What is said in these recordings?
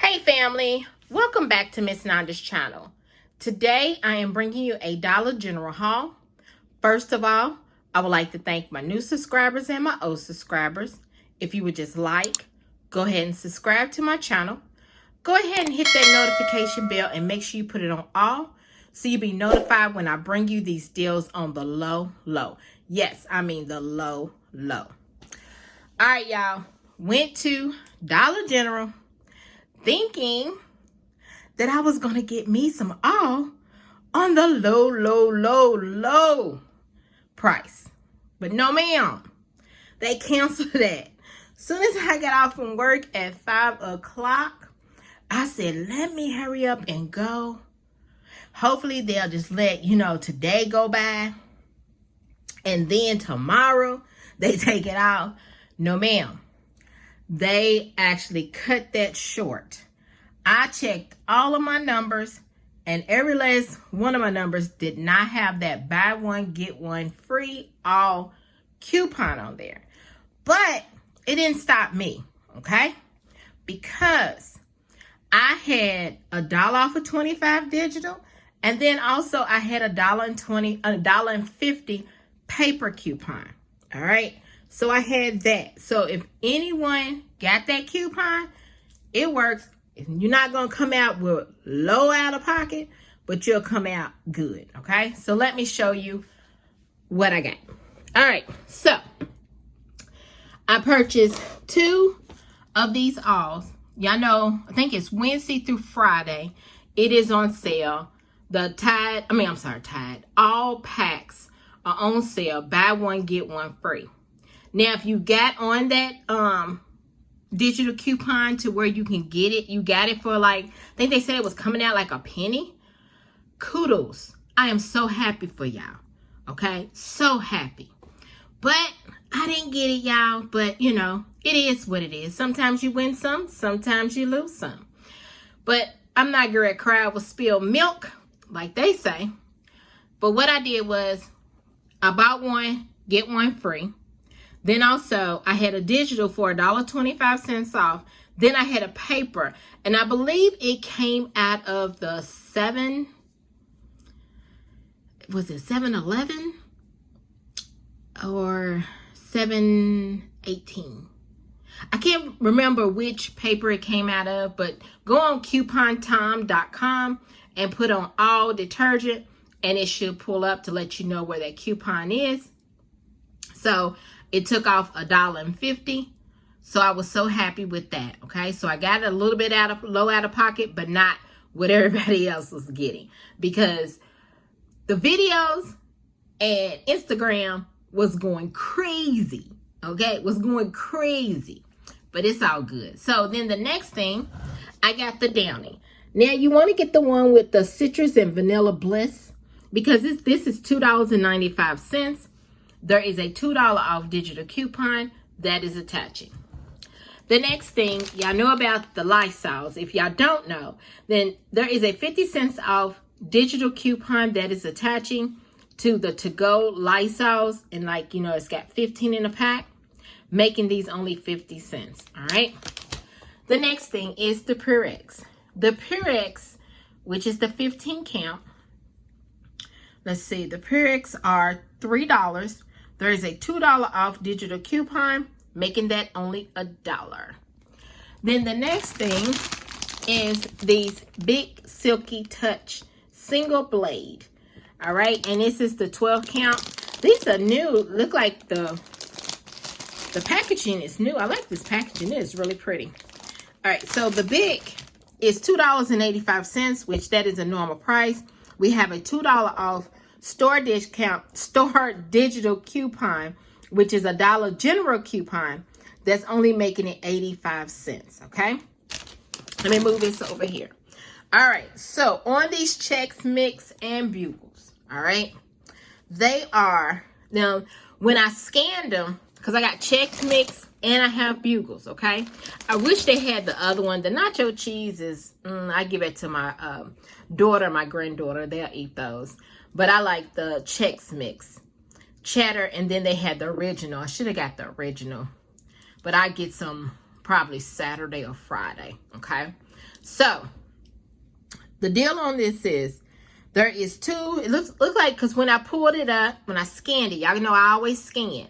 Hey family, welcome back to Miss Nanda's channel. Today I am bringing you a Dollar General haul. First of all, I would like to thank my new subscribers and my old subscribers. If you would just go ahead and subscribe to my channel. Go ahead and hit that notification bell and make sure you put it on all so you'll be notified when I bring you these deals on the low. Yes, I mean the low. All right, y'all. Went to Dollar General thinking that I was going to get me some all on the low price. But no, ma'am. They canceled that. Soon as I got off from work at 5 o'clock, I said, let me hurry up and go. Hopefully, they'll just let, today go by. And then tomorrow, they take it out. No, ma'am. They actually cut that short. I checked all of my numbers, and every last one of my numbers did not have that buy one, get one free all coupon on there. But it didn't stop me, okay? Because I had $1 off of 25 digital, and then also I had $1.50 paper coupon, all right? So I had that. So if anyone got that coupon, it works. You're not going to come out with low out of pocket, but you'll come out good, okay? So let me show you what I got. All right, so I purchased 2 of these alls. Y'all know, I think it's Wednesday through Friday. It is on sale. Tide, all packs are on sale. Buy one, get one free. Now, if you got on that digital coupon to where you can get it, you got it for I think they said it was coming out like a penny. Kudos. I am so happy for y'all. Okay? So happy. But I didn't get it, y'all. But, it is what it is. Sometimes you win some. Sometimes you lose some. But I'm not going to cry over spilled milk, like they say. But what I did was I bought one, get one free. Then also, I had a digital for $1.25 off. Then I had a paper. And I believe it came out of the 7-Eleven? Or 7-18? I can't remember which paper it came out of. But go on coupontom.com and put on all detergent. And it should pull up to let you know where that coupon is. So it took off $1.50. So I was so happy with that. Okay. So I got a little bit low out of pocket, but not what everybody else was getting, because the videos and Instagram was going crazy. Okay. It was going crazy, but it's all good. So then the next thing, I got the Downy. Now you want to get the one with the citrus and vanilla bliss, because this is $2.95. There is a $2 off digital coupon that is attaching. The next thing, y'all know about the Lysols. If y'all don't know, then there is a 50 cents off digital coupon that is attaching to the to-go Lysols. And it's got 15 in a pack, making these only 50 cents. All right. The next thing is the Purex. The Purex, which is the 15 count. Let's see. The Purex are $3. There is a $2 off digital coupon, making that only $1. Then the next thing is these Big Silky Touch single blade. All right, and this is the 12 count. These are new. Look like the packaging is new. I like this packaging. It is really pretty. All right, so the big is $2.85, which that is a normal price. We have a $2 off store digital coupon, which is a Dollar General coupon that's only making it 85 cents. Okay, let me move this over here. All right, so on these Chex Mix and Bugles, all right, they are, now when I scanned them, because I got Chex Mix and I have Bugles, okay, I wish they had the other one. The nacho cheese is I give it to my daughter, my granddaughter. They'll eat those. But I like the Chex Mix, cheddar, and then they had the original. I should have got the original, but I get some probably Saturday or Friday, okay? So the deal on this is there is two. It looks like, because when I pulled it up, when I scanned it, y'all know I always scan.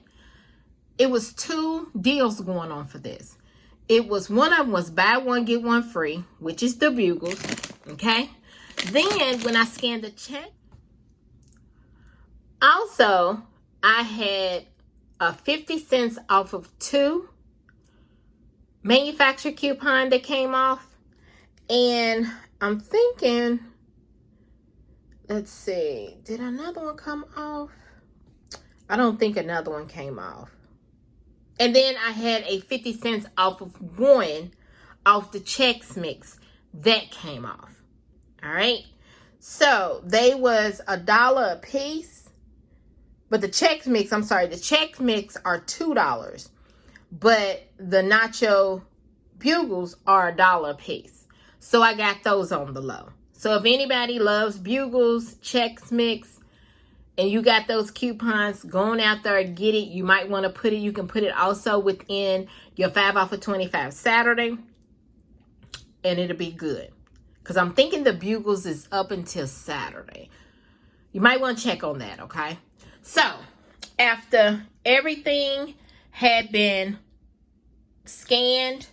It was two deals going on for this. It was, one of them was buy one get one free, which is the bugles. Okay. Then when I scanned the check, also I had a 50 cents off of two manufacturer coupon that came off. And I'm thinking, let's see, did another one come off? I don't think another one came off. And then I had a 50 cents off of one off the Chex Mix that came off. All right. So they was $1 a piece. But the Chex Mix, I'm sorry, the Chex Mix are $2. But the Nacho Bugles are $1 a piece. So I got those on the low. So if anybody loves Bugles, Chex Mix, and you got those coupons, going out there and get it. You might want to put it, you can put it also within your 5 off of 25 Saturday. And it'll be good. Because I'm thinking the Bugles is up until Saturday. You might want to check on that, okay? So, after everything had been scanned,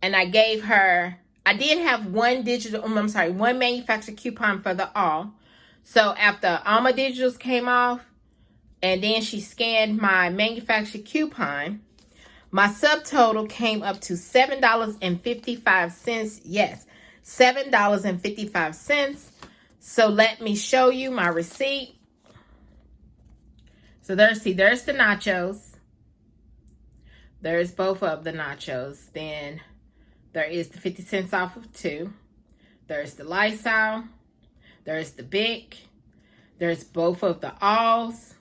and I gave her, I did have one manufacturer coupon for the all. So after all my digitals came off, and then she scanned my manufacturer coupon, my subtotal came up to $7.55. Yes, $7.55. So let me show you my receipt. So there's the nachos. There's both of the nachos. Then there is the 50 cents off of two. There's the Lysol. There's the Bic. There's both of the alls.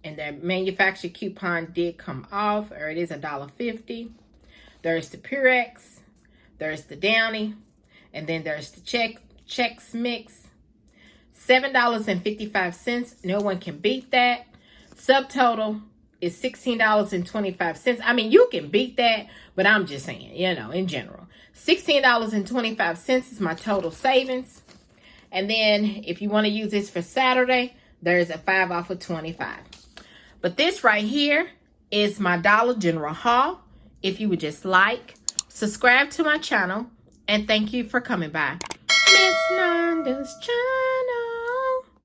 And their manufacturer coupon did come off, or it is $1.50. There's the Purex. There's the Downy. And then there's the Chex Mix. $7.55. No one can beat that. Subtotal is $16.25. I mean, you can beat that, but I'm just saying, you know, in general. $16.25 is my total savings. And then if you want to use this for Saturday, there's a 5 off of 25. But this right here is my Dollar General haul. If you would just like, subscribe to my channel, and thank you for coming by. Miss Nanda's Channel.